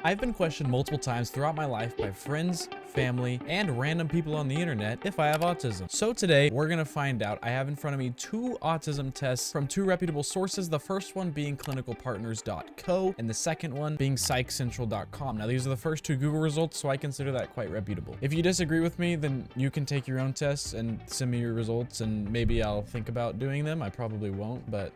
I've been questioned multiple times throughout my life by friends, family, and random people on the internet if I have autism. So today, we're gonna find out. I have in front of me 2 autism tests from 2 reputable sources, the first one being clinicalpartners.co and the second one being psychcentral.com. Now, these are the first 2 Google results, so I consider that quite reputable. If you disagree with me, then you can take your own tests and send me your results, and maybe I'll think about doing them. I probably won't, but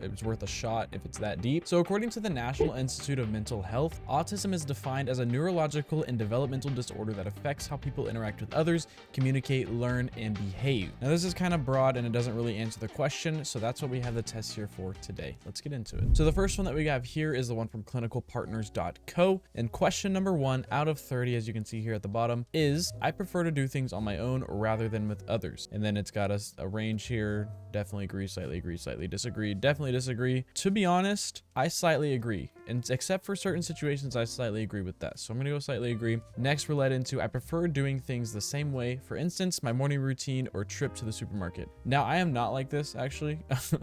it's worth a shot if it's that deep. So according to the National Institute of Mental Health, autism is defined as a neurological and developmental disorder that affects how people interact with others, communicate, learn, and behave. Now, this is kind of broad and it doesn't really answer the question, so that's what we have the test here for today. Let's get into it. So the first one that we have here is the one from clinicalpartners.co, and question number 1 out of 30, as you can see here at the bottom, is I prefer to do things on my own rather than with others. And then it's got a range here: definitely agree, slightly disagree, definitely disagree. To be honest, I slightly agree, and except for certain situations, I slightly agree with that. So I'm gonna go slightly agree. Next, we're led into I prefer doing things the same way. For instance, my morning routine or trip to the supermarket. Now, I am not like this, actually.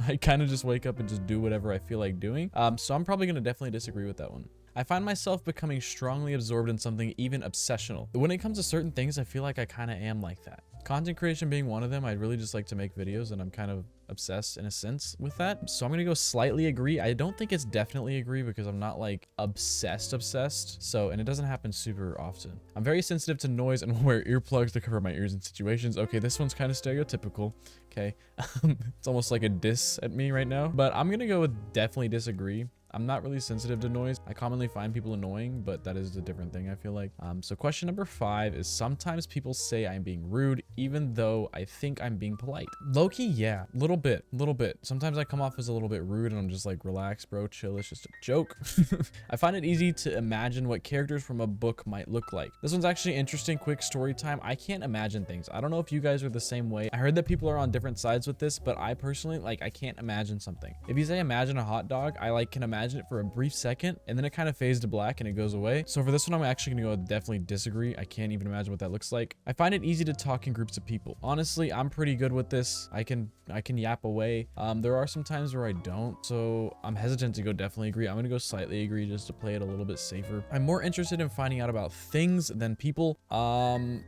I kind of just wake up and just do whatever I feel like doing. So I'm probably gonna definitely disagree with that one. I find myself becoming strongly absorbed in something, even obsessional. When it comes to certain things, I feel like I kind of am like that. Content creation being one of them. I really just like to make videos, and I'm kind of obsessed in a sense with that. So I'm gonna go slightly agree. I don't think it's definitely agree because I'm not like obsessed. So, and it doesn't happen super often. I'm very sensitive to noise and will wear earplugs to cover my ears in situations. Okay, this one's kind of stereotypical. Okay, it's almost like a diss at me right now, but I'm gonna go with definitely disagree. I'm not really sensitive to noise. I commonly find people annoying, but that is a different thing, I feel like. So question number 5 is sometimes people say I'm being rude, even though I think I'm being polite. Low-key, yeah, little bit. Sometimes I come off as a little bit rude and I'm just like, relax, bro, chill, it's just a joke. I find it easy to imagine what characters from a book might look like. This one's actually interesting, quick story time. I can't imagine things. I don't know if you guys are the same way. I heard that people are on different sides with this, but I personally, like, I can't imagine something. If you say imagine a hot dog, I like can imagine it for a brief second and then it kind of fades to black and it goes away. So for this one, I'm actually gonna go definitely disagree. I can't even imagine what that looks like. I find it easy to talk in groups of people. Honestly, I'm pretty good with this. I can yap away. There are some times where I don't, so I'm hesitant to go definitely agree. I'm gonna go slightly agree just to play it a little bit safer. I'm more interested in finding out about things than people.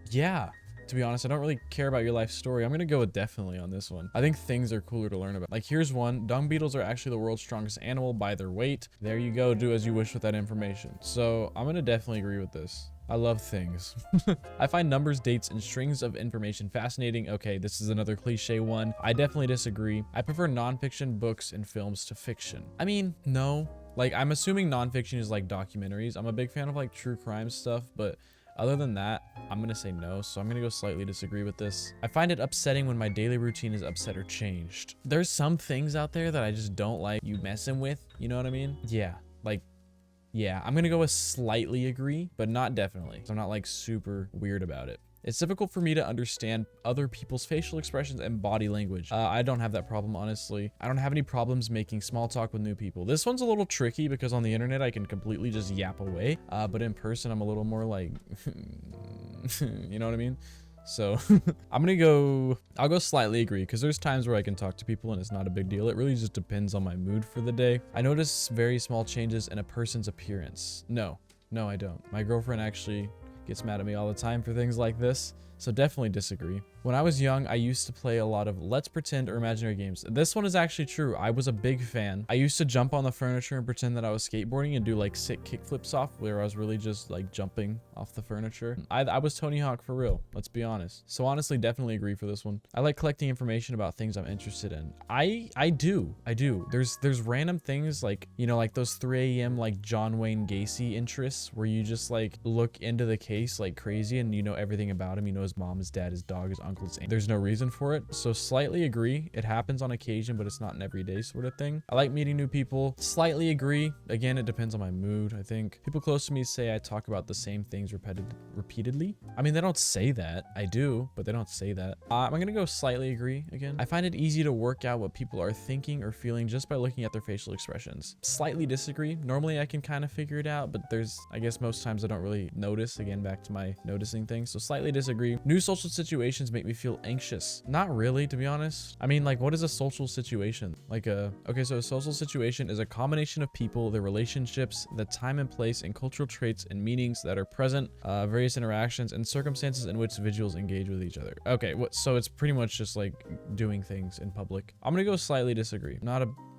Yeah. To be honest, I don't really care about your life story. I'm gonna go with definitely on this one. I think things are cooler to learn about. Like, here's one. Dung beetles are actually the world's strongest animal by their weight. There you go. Do as you wish with that information. So I'm gonna definitely agree with this. I love things. I find numbers, dates, and strings of information fascinating. Okay, this is another cliche one. I definitely disagree. I prefer nonfiction books and films to fiction. I mean, no. Like, I'm assuming nonfiction is like documentaries. I'm a big fan of like true crime stuff, but other than that, I'm gonna say no, so I'm gonna go slightly disagree with this. I find it upsetting when my daily routine is upset or changed. There's some things out there that I just don't like you messing with, you know what I mean? Yeah, like, yeah, I'm gonna go with slightly agree, but not definitely. So I'm not like super weird about it. It's difficult for me to understand other people's facial expressions and body language. I don't have that problem, honestly. I don't have any problems making small talk with new people. This one's a little tricky because on the internet, I can completely just yap away. But in person, I'm a little more like, you know what I mean? So I'll go slightly agree because there's times where I can talk to people and it's not a big deal. It really just depends on my mood for the day. I notice very small changes in a person's appearance. No, I don't. My girlfriend actually gets mad at me all the time for things like this, so definitely disagree. When I was young, I used to play a lot of let's pretend or imaginary games. This one is actually true. I was a big fan. I used to jump on the furniture and pretend that I was skateboarding and do like sick kickflips off where I was really just like jumping off the furniture. I was Tony Hawk for real, let's be honest. So honestly, definitely agree for this one. I like collecting information about things I'm interested in. I do. There's random things like, you know, like those 3 a.m. like John Wayne Gacy interests where you just like look into the case like crazy and you know everything about him. You know his mom, his dad, his dog, his uncles. There's no reason for it. So slightly agree. It happens on occasion, but it's not an everyday sort of thing. I like meeting new people. Slightly agree. Again, it depends on my mood, I think. People close to me say I talk about the same things repeatedly. I mean, they don't say that. I do, but they don't say that. I'm gonna go slightly agree again. I find it easy to work out what people are thinking or feeling just by looking at their facial expressions. Slightly disagree. Normally I can kind of figure it out, but I guess most times I don't really notice. Again, back to my noticing things. So slightly disagree. disagree. New social situations make me feel anxious. Not really, to be honest. I mean, like, what is a social situation? Okay, so a social situation is a combination of people, their relationships, the time and place, and cultural traits and meanings that are present, various interactions, and circumstances in which individuals engage with each other. Okay, so it's pretty much just like doing things in public. I'm gonna go slightly disagree.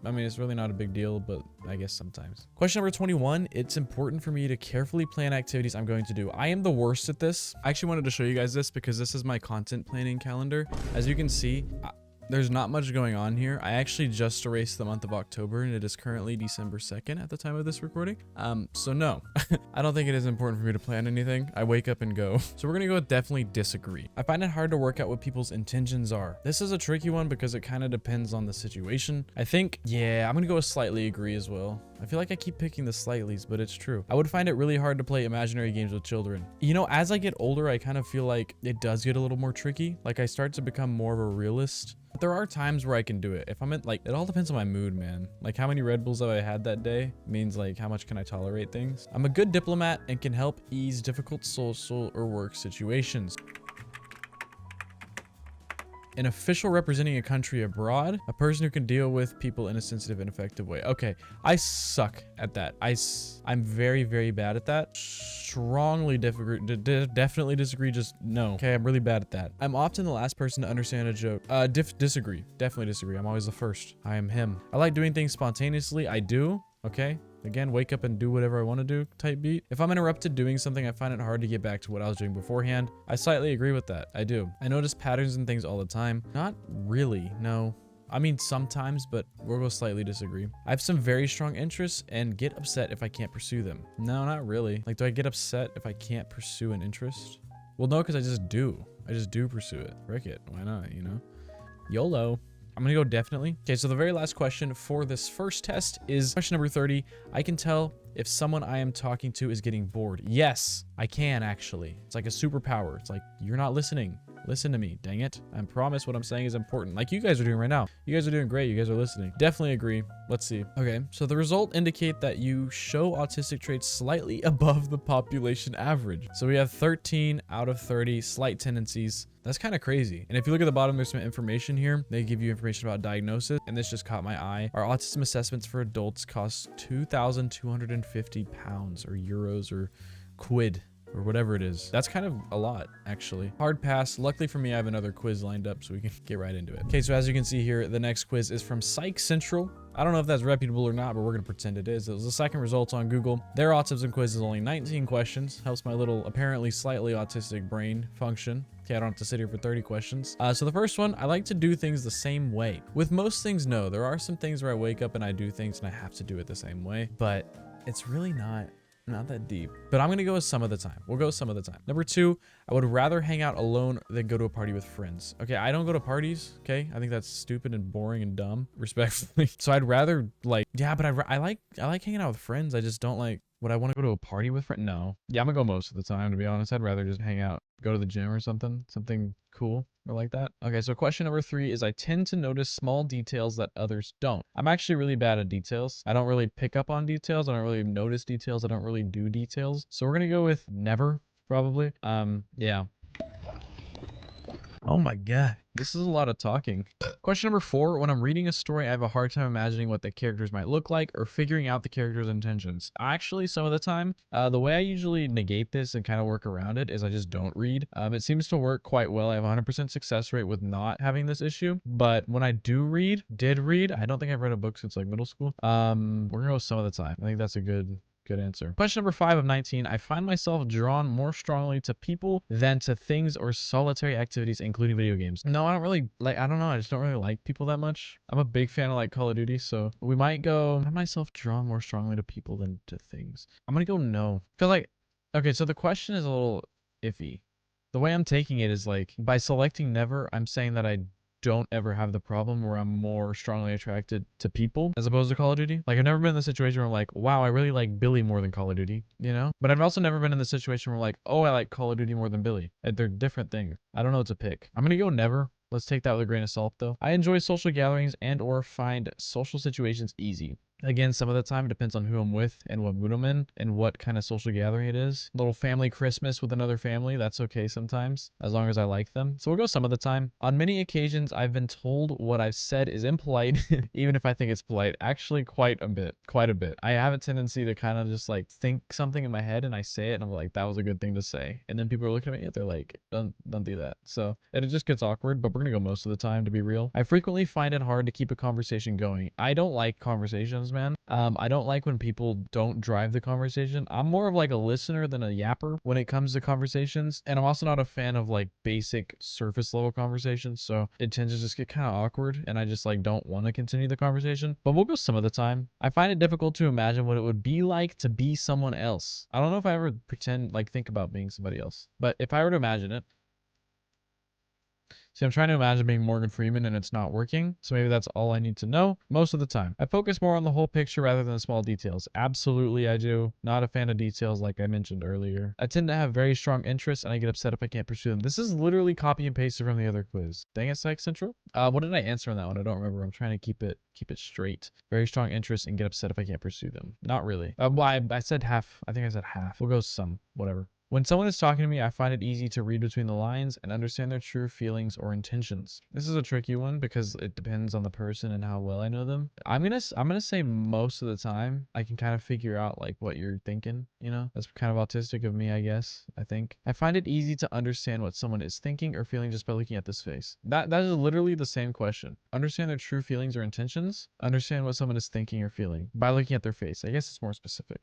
I mean, it's really not a big deal, but I guess sometimes. Question number 21. It's important for me to carefully plan activities I'm going to do. I am the worst at this. I actually wanted to show you guys this because this is my content planning calendar. As you can see, there's not much going on here. I actually just erased the month of October and it is currently December 2nd at the time of this recording. So no, I don't think it is important for me to plan anything. I wake up and go. So we're gonna go with definitely disagree. I find it hard to work out what people's intentions are. This is a tricky one because it kind of depends on the situation. I think, yeah, I'm gonna go with slightly agree as well. I feel like I keep picking the slightlies, but it's true. I would find it really hard to play imaginary games with children. You know, as I get older, I kind of feel like it does get a little more tricky. Like I start to become more of a realist. But there are times where I can do it. If I'm in, like, it all depends on my mood, man. Like how many Red Bulls have I had that day means like how much can I tolerate things. I'm a good diplomat and can help ease difficult social or work situations. An official representing a country abroad, a person who can deal with people in a sensitive and effective way. Okay, I suck at that. I'm very, very bad at that. Strongly definitely disagree, just no. Okay, I'm really bad at that. I'm often the last person to understand a joke. Disagree, definitely disagree. I'm always the first. I am him. I like doing things spontaneously. I do, okay? Again, wake up and do whatever I want to do type beat. If I'm interrupted doing something, I find it hard to get back to what I was doing beforehand. I slightly agree with that. I do. I notice patterns and things all the time. Not really, no. I mean, sometimes, but we'll go slightly disagree. I have some very strong interests and get upset if I can't pursue them. No, not really. Like, do I get upset if I can't pursue an interest? Well, no, because I just do. I just do pursue it. Frick it. Why not, you know? YOLO. I'm gonna go definitely. Okay, so the very last question for this first test is question number 30. I can tell if someone I am talking to is getting bored. Yes, I can actually. It's like a superpower. It's like, you're not listening. Listen to me, dang it. I promise what I'm saying is important. Like you guys are doing right now. You guys are doing great. You guys are listening. Definitely agree. Let's see. Okay, so the result indicate that you show autistic traits slightly above the population average. So we have 13 out of 30 slight tendencies. That's kind of crazy. And if you look at the bottom, there's some information here. They give you information about diagnosis, and this just caught my eye. Our autism assessments for adults cost 2,250 pounds or euros or quid or whatever it is. That's kind of a lot, actually. Hard pass. Luckily for me, I have another quiz lined up so we can get right into it. Okay, so as you can see here, the next quiz is from Psych Central. I don't know if that's reputable or not, but we're gonna pretend it is. It was the second result on Google. Their autism quiz is only 19 questions. Helps my little, apparently slightly autistic brain function. Okay, I don't have to sit here for 30 questions. So the first one, I like to do things the same way. With most things, no. There are some things where I wake up and I do things and I have to do it the same way, but it's really not that deep. But I'm gonna go with some of the time. We'll go some of the time. Number 2, I would rather hang out alone than go to a party with friends. Okay, I don't go to parties, okay? I think that's stupid and boring and dumb, respectfully. So I'd rather like, yeah, but I like hanging out with friends. I just don't like, would I want to go to a party with friends? No. Yeah, I'm gonna go most of the time, to be honest. I'd rather just hang out, go to the gym or something cool or like that. Okay, so question number 3 is I tend to notice small details that others don't. I'm actually really bad at details. I don't really pick up on details. I don't really notice details. I don't really do details. So we're gonna go with never, probably. Yeah. Oh my god, this is a lot of talking. Question number 4, when I'm reading a story, I have a hard time imagining what the characters might look like or figuring out the character's intentions. Actually, some of the time, the way I usually negate this and kind of work around it is I just don't read. It seems to work quite well. I have a 100% success rate with not having this issue, but when I did read, I don't think I've read a book since like middle school. We're gonna go some of the time. I think that's a good answer. Question number 5 of 19. I find myself drawn more strongly to people than to things or solitary activities, including video games. No, I don't really like, I don't know. I just don't really like people that much. I'm a big fan of like Call of Duty. So we might go, I find myself drawn more strongly to people than to things. I'm going to go no. Cause like, okay, so the question is a little iffy. The way I'm taking it is like by selecting never, I'm saying that I don't ever have the problem where I'm more strongly attracted to people as opposed to Call of Duty. Like I've never been in the situation where I'm like, wow, I really like Billy more than Call of Duty, you know? But I've also never been in the situation where I'm like, oh, I like Call of Duty more than Billy. They're different things. I don't know what to pick. I'm gonna go never. Let's take that with a grain of salt though. I enjoy social gatherings and or find social situations easy. Again, some of the time it depends on who I'm with and what mood I'm in and what kind of social gathering it is. Little family Christmas with another family, that's okay sometimes, as long as I like them. So we'll go some of the time. On many occasions, I've been told what I've said is impolite, even if I think it's polite. Actually, quite a bit. I have a tendency to kind of just like think something in my head and I say it and I'm like, that was a good thing to say. And then people are looking at me and they're like, don't do that. So it just gets awkward, but we're gonna go most of the time, to be real. I frequently find it hard to keep a conversation going. I don't like conversations, man. I don't like when people don't drive the conversation. I'm more of like a listener than a yapper when it comes to conversations. And I'm also not a fan of like basic surface level conversations. So it tends to just get kind of awkward and I just like don't want to continue the conversation, but we'll go some of the time. I find it difficult to imagine what it would be like to be someone else. I don't know if I ever think about being somebody else, but if I were to imagine it, see, I'm trying to imagine being Morgan Freeman and it's not working, so maybe that's all I need to know most of the time. I focus more on the whole picture rather than the small details. Absolutely, I do. Not a fan of details like I mentioned earlier. I tend to have very strong interests and I get upset if I can't pursue them. This is literally copy and pasted from the other quiz. Dang it, Psych Central. What did I answer on that one? I don't remember. I'm trying to keep it straight. Very strong interest and get upset if I can't pursue them. Not really. Well, I said half. I think I said half. We'll go some, whatever. When someone is talking to me, I find it easy to read between the lines and understand their true feelings or intentions. This is a tricky one because it depends on the person and how well I know them. I'm gonna say most of the time I can kind of figure out like what you're thinking, you know? That's kind of autistic of me, I guess, I think. I find it easy to understand what someone is thinking or feeling just by looking at this face. That is literally the same question. Understand their true feelings or intentions. Understand what someone is thinking or feeling by looking at their face. I guess it's more specific.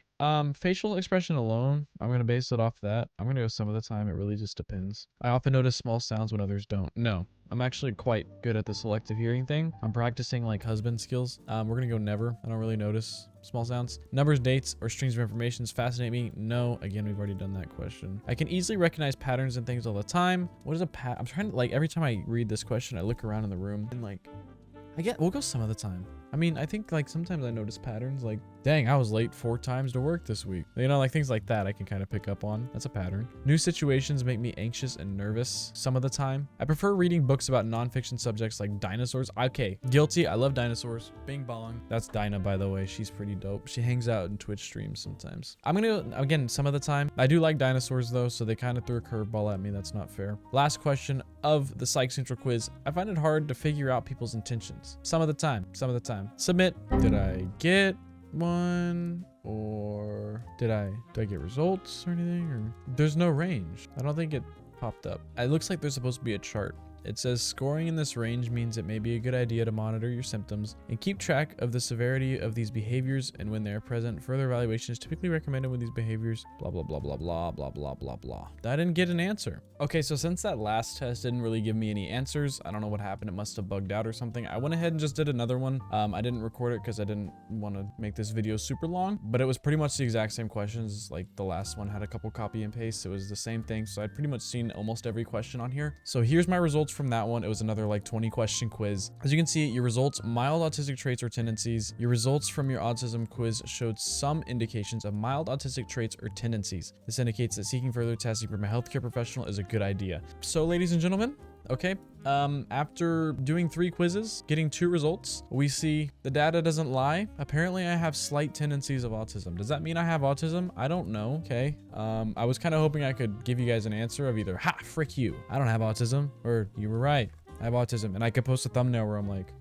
Facial expression alone, I'm gonna base it off that. I'm gonna go some of the time. It really just depends. I often notice small sounds when others don't. No, I'm actually quite good at the selective hearing thing. I'm practicing like husband skills. We're gonna go never. I don't really notice small sounds. Numbers, dates, or strings of information fascinate me. No, again, we've already done that question. I can easily recognize patterns and things all the time. What is a I'm trying to like every time I read this question, I look around in the room and like we'll go some of the time. I mean, I think like sometimes I notice patterns like, dang, I was late 4 times to work this week. You know, like things like that I can kind of pick up on. That's a pattern. New situations make me anxious and nervous some of the time. I prefer reading books about nonfiction subjects like dinosaurs. Okay, guilty. I love dinosaurs. Bing bong. That's Dinah, by the way. She's pretty dope. She hangs out in Twitch streams sometimes. I'm gonna, again, some of the time. I do like dinosaurs though, so they kind of threw a curveball at me. That's not fair. Last question of the Psych Central quiz. I find it hard to figure out people's intentions. Some of the time. Submit. Did I get one or do I get results or anything? Or there's no range. I don't think it popped up. It looks like there's supposed to be a chart. It says scoring in this range means it may be a good idea to monitor your symptoms and keep track of the severity of these behaviors, and when they are present, further evaluation is typically recommended when these behaviors blah blah blah blah blah blah blah blah blah. I didn't get an answer. Okay, so since that last test didn't really give me any answers, I don't know what happened. It must have bugged out or something. I went ahead and just did another one. I didn't record it because I didn't want to make this video super long, but it was pretty much the exact same questions. Like the last one had a couple copy and paste. It was the same thing. So I'd pretty much seen almost every question on here. So here's my results from that one. It was another like 20 question quiz. As you can see, your results, mild autistic traits or tendencies. Your results from your autism quiz showed some indications of mild autistic traits or tendencies. This indicates that seeking further testing from a healthcare professional is a good idea. So ladies and gentlemen, okay, after doing 3 quizzes, getting 2 results, we see the data doesn't lie. Apparently I have slight tendencies of autism. Does that mean I have autism? I don't know. Okay. I was kind of hoping I could give you guys an answer of either, ha, frick you, I don't have autism, or you were right, I have autism, and I could post a thumbnail where I'm like,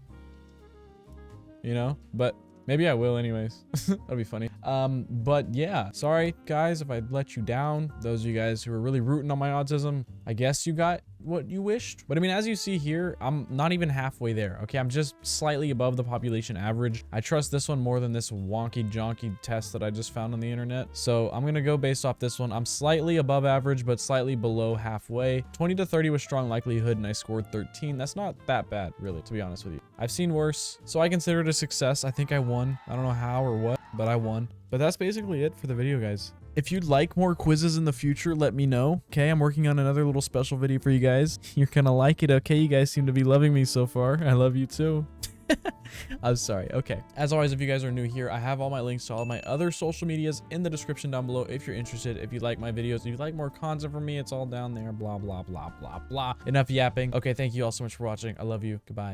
you know, but maybe I will anyways. That'll be funny. But yeah, sorry guys if I let you down. Those of you guys who are really rooting on my autism, I guess you got what you wished. But I mean, as you see here, I'm not even halfway there. Okay, I'm just slightly above the population average. I trust this one more than this wonky jonky test that I just found on the internet. So I'm gonna go based off this one. I'm slightly above average, but slightly below halfway. 20 to 30 was strong likelihood, and I scored 13. That's not that bad, really, to be honest with you. I've seen worse, so I consider it a success. I think I won. I don't know how or what, but I won. But that's basically it for the video, guys. If you'd like more quizzes in the future, let me know. Okay, I'm working on another little special video for you guys. You're gonna like it, okay? You guys seem to be loving me so far. I love you too. I'm sorry. Okay. As always, if you guys are new here, I have all my links to all my other social medias in the description down below if you're interested. If you like my videos, if you like more content from me, it's all down there. Blah, blah, blah, blah, blah. Enough yapping. Okay, thank you all so much for watching. I love you. Goodbye.